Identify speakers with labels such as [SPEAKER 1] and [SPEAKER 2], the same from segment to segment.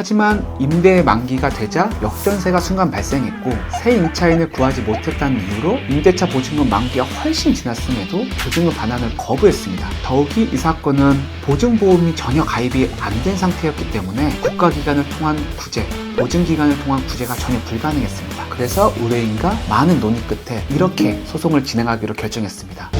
[SPEAKER 1] 하지만 임대의 만기가 되자 역전세가 순간 발생했고 새 임차인을 구하지 못했다는 이유로 임대차 보증금 만기가 훨씬 지났음에도 보증금 반환을 거부했습니다. 더욱이 이 사건은 보증보험이 전혀 가입이 안 된 상태였기 때문에 국가기관을 통한 구제, 보증기관을 통한 구제가 전혀 불가능했습니다. 그래서 의뢰인과 많은 논의 끝에 이렇게 소송을 진행하기로 결정했습니다.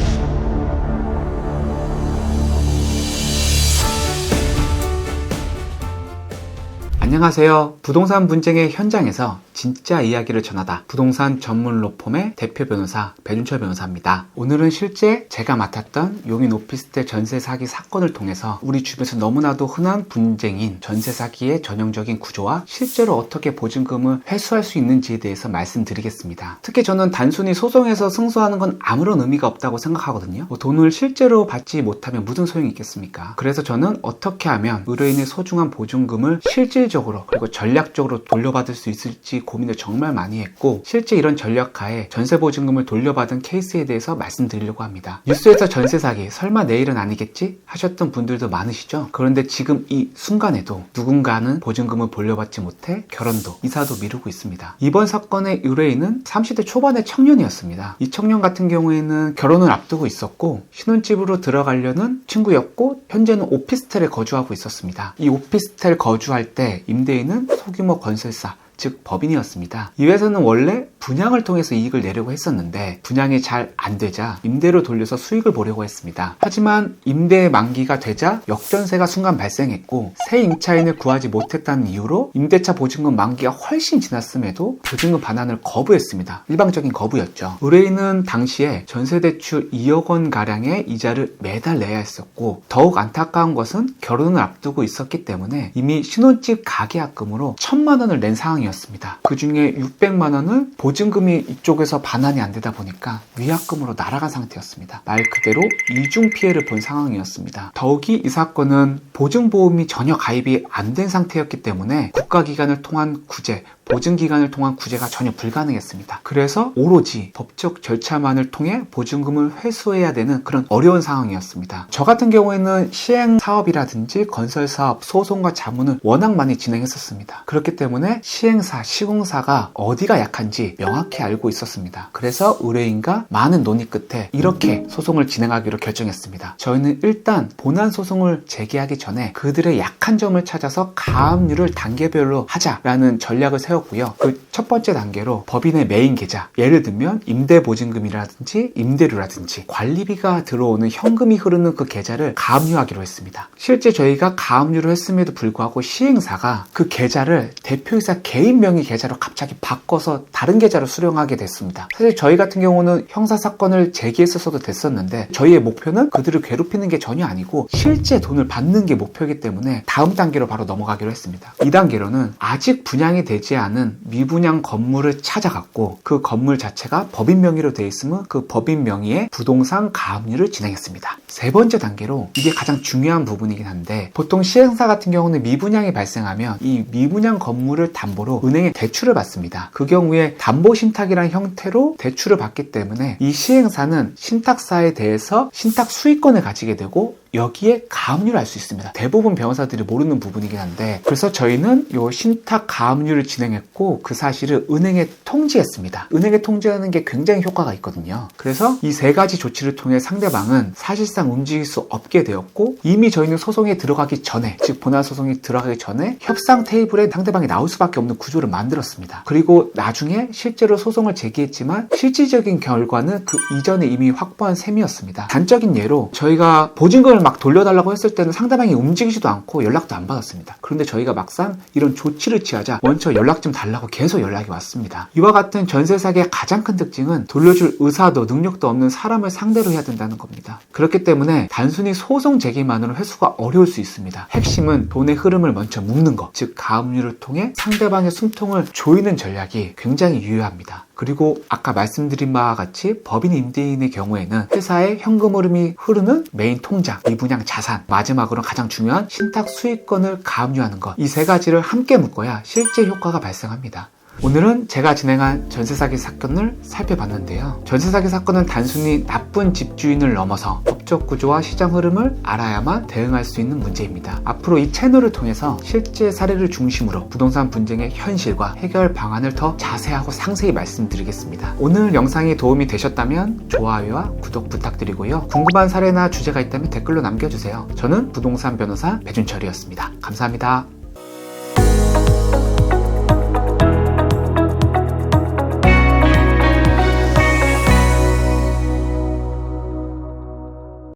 [SPEAKER 1] 안녕하세요. 부동산 분쟁의 현장에서 진짜 이야기를 전하다. 부동산 전문 로펌의 대표 변호사 배준철 변호사입니다. 오늘은 실제 제가 맡았던 용인 오피스텔 전세 사기 사건을 통해서 우리 주변에서 너무나도 흔한 분쟁인 전세 사기의 전형적인 구조와 실제로 어떻게 보증금을 회수할 수 있는지에 대해서 말씀드리겠습니다. 특히 저는 단순히 소송에서 승소하는 건 아무런 의미가 없다고 생각하거든요. 돈을 실제로 받지 못하면 무슨 소용이 있겠습니까? 그래서 저는 어떻게 하면 의뢰인의 소중한 보증금을 실질적으로 그리고 전략적으로 돌려받을 수 있을지 고민을 정말 많이 했고 실제 이런 전략하에 전세보증금을 돌려받은 케이스에 대해서 말씀드리려고 합니다. 뉴스에서 전세 사기 설마 내일은 아니겠지? 하셨던 분들도 많으시죠? 그런데 지금 이 순간에도 누군가는 보증금을 돌려받지 못해 결혼도 이사도 미루고 있습니다. 이번 사건의 의뢰인은 30대 초반의 청년이었습니다. 이 청년 같은 경우에는 결혼을 앞두고 있었고 신혼집으로 들어가려는 친구였고 현재는 오피스텔에 거주하고 있었습니다. 이 오피스텔 거주할 때 임대인은 소규모 건설사 즉 법인이었습니다. 이 회사는 원래 분양을 통해서 이익을 내려고 했었는데 분양이 잘 안 되자 임대로 돌려서 수익을 보려고 했습니다. 하지만 임대의 만기가 되자 역전세가 순간 발생했고 새 임차인을 구하지 못했다는 이유로 임대차 보증금 만기가 훨씬 지났음에도 보증금 반환을 거부했습니다. 일방적인 거부였죠. 의뢰인은 당시에 전세대출 2억 원 가량의 이자를 매달 내야 했었고 더욱 안타까운 것은 결혼을 앞두고 있었기 때문에 이미 신혼집 가계약금으로 1,000만 원을 낸 상황이었습니다. 그 중에 600만 원은 보증금이 이쪽에서 반환이 안 되다 보니까 위약금으로 날아간 상태였습니다. 말 그대로 이중 피해를 본 상황이었습니다. 더욱이 이 사건은 보증보험이 전혀 가입이 안 된 상태였기 때문에 국가기관을 통한 구제, 보증기관을 통한 구제가 전혀 불가능했습니다. 그래서 오로지 법적 절차만을 통해 보증금을 회수해야 되는 그런 어려운 상황이었습니다. 저 같은 경우에는 시행사업이라든지 건설사업, 소송과 자문을 워낙 많이 진행했었습니다. 그렇기 때문에 시행사, 시공사가 어디가 약한지 명확히 알고 있었습니다. 그래서 의뢰인과 많은 논의 끝에 이렇게 소송을 진행하기로 결정했습니다. 저희는 일단 본안 소송을 제기하기 전에 그들의 약한 점을 찾아서 가압류를 단계별로 하자라는 전략을 세웠고요. 그 첫 번째 단계로 법인의 메인 계좌, 예를 들면 임대보증금이라든지 임대료라든지 관리비가 들어오는 현금이 흐르는 그 계좌를 가압류하기로 했습니다. 실제 저희가 가압류를 했음에도 불구하고 시행사가 그 계좌를 대표이사 개인 명의 계좌로 갑자기 바꿔서 다른 계좌로 수령하게 됐습니다. 사실 저희 같은 경우는 형사사건을 제기했었어도 됐었는데 저희의 목표는 그들을 괴롭히는 게 전혀 아니고 실제 돈을 받는 게 목표이기 때문에 다음 단계로 바로 넘어가기로 했습니다. 2단계로는 아직 분양이 되지 않은 미분양 건물을 찾아갔고 그 건물 자체가 법인 명의로 되어 있으면 그 법인 명의의 부동산 가압류를 진행했습니다. 세 번째 단계로 이게 가장 중요한 부분이긴 한데 보통 시행사 같은 경우는 미분양이 발생하면 이 미분양 건물을 담보로 은행에 대출을 받습니다. 그 경우에 담보신탁이라는 형태로 대출을 받기 때문에 이 시행사는 신탁사에 대해서 신탁 수익권을 가지게 되고 여기에 가압류를 알 수 있습니다. 대부분 변호사들이 모르는 부분이긴 한데 그래서 저희는 이 신탁 가압류를 진행했고 그 사실을 은행에 통지했습니다. 은행에 통지하는 게 굉장히 효과가 있거든요. 그래서 이 세 가지 조치를 통해 상대방은 사실상 움직일 수 없게 되었고 이미 저희는 소송에 들어가기 전에 즉 본안 소송에 들어가기 전에 협상 테이블에 상대방이 나올 수밖에 없는 구조를 만들었습니다. 그리고 나중에 실제로 소송을 제기했지만 실질적인 결과는 그 이전에 이미 확보한 셈이었습니다. 단적인 예로 저희가 보증금을 막 돌려달라고 했을 때는 상대방이 움직이지도 않고 연락도 안 받았습니다. 그런데 저희가 막상 이런 조치를 취하자 먼저 연락 좀 달라고 계속 연락이 왔습니다. 이와 같은 전세 사기의 가장 큰 특징은 돌려줄 의사도 능력도 없는 사람을 상대로 해야 된다는 겁니다. 그렇기 때문에 단순히 소송 제기만으로 회수가 어려울 수 있습니다. 핵심은 돈의 흐름을 먼저 묶는 것, 즉 가압류를 통해 상대방의 숨통을 조이는 전략이 굉장히 유효합니다. 그리고 아까 말씀드린 바와 같이 법인 임대인의 경우에는 회사의 현금 흐름이 흐르는 메인 통장, 미분양 자산, 마지막으로 가장 중요한 신탁 수익권을 가압류하는 것, 이 세 가지를 함께 묶어야 실제 효과가 발생합니다. 오늘은 제가 진행한 전세 사기 사건을 살펴봤는데요. 전세 사기 사건은 단순히 나쁜 집주인을 넘어서 법적 구조와 시장 흐름을 알아야만 대응할 수 있는 문제입니다. 앞으로 이 채널을 통해서 실제 사례를 중심으로 부동산 분쟁의 현실과 해결 방안을 더 자세하고 상세히 말씀드리겠습니다. 오늘 영상이 도움이 되셨다면 좋아요와 구독 부탁드리고요. 궁금한 사례나 주제가 있다면 댓글로 남겨주세요. 저는 부동산 변호사 배준철이었습니다. 감사합니다.